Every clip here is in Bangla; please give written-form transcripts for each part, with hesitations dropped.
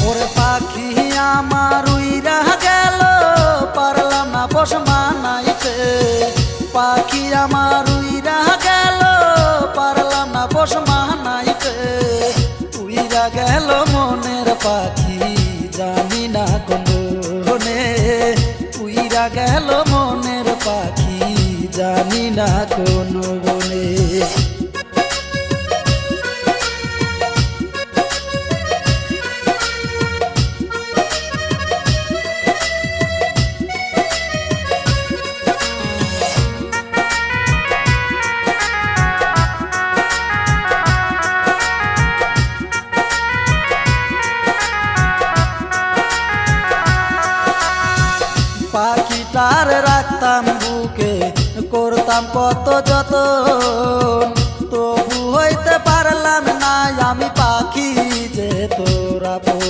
ওরে পাখি আমার উইরা গেল, পারলাম না বস মানাইতে। পাখি আমার উইরা গেল, পারলাম না বস মানাইতে। উইরা গেল মনের পাখি, জানি না কোনে। উইরা গেল মনের পাখি, জানি না কোন বনে। পাখিটার রাখতাম বুকে, করতাম কত যতন, তবু হইতে পারলাম না আমি পাখি যে তোর আপন।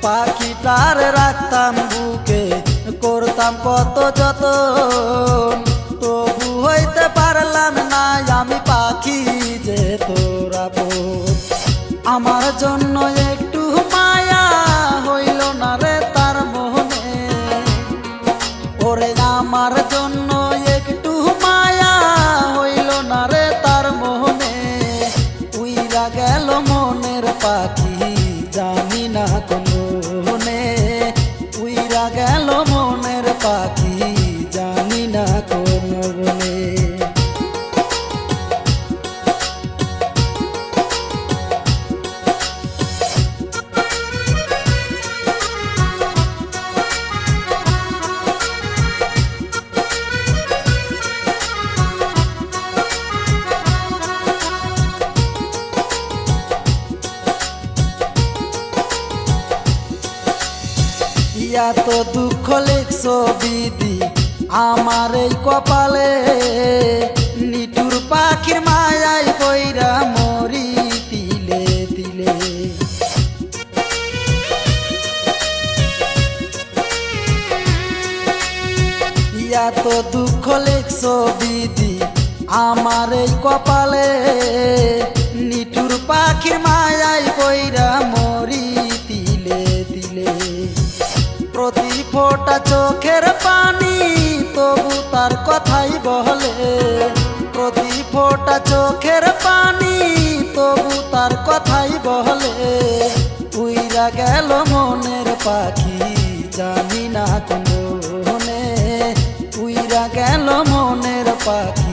পাখিটার রাখতাম বুকে, করতাম কত যতন, তবু হইতে পারলাম না আমি পাখি যে তোর আপন। আমার জন্য একটু মায়া হইল না রে তার মনে। ওরে আমার জন্য একটু মায়া হইল না রে তার মনে। উইরা গেল মনের পাখি, জানি না কোনে। উইরা গেল মনের পাখি, জানি না কোন বনে। এত দুঃখ লিখছো বিধি আমার এই কপালে, নিঠুর পাখির মায়ায় কইরা মরি তিলে তিলে। এত দুঃখ লিখছো বিধি আমার এই কপালে, নিঠুর পাখির মায়ায় কইরা মরি তিলে তিলে। প্রতি ফোঁটা চোখের পানি তবু তার কথাই বলে। প্রতি ফোঁটা চোখের পানি তবু তার কথাই বলে। উইরা গেল মনের পাখি, জানি না কোনে। উইরা গেল মনের পাখি,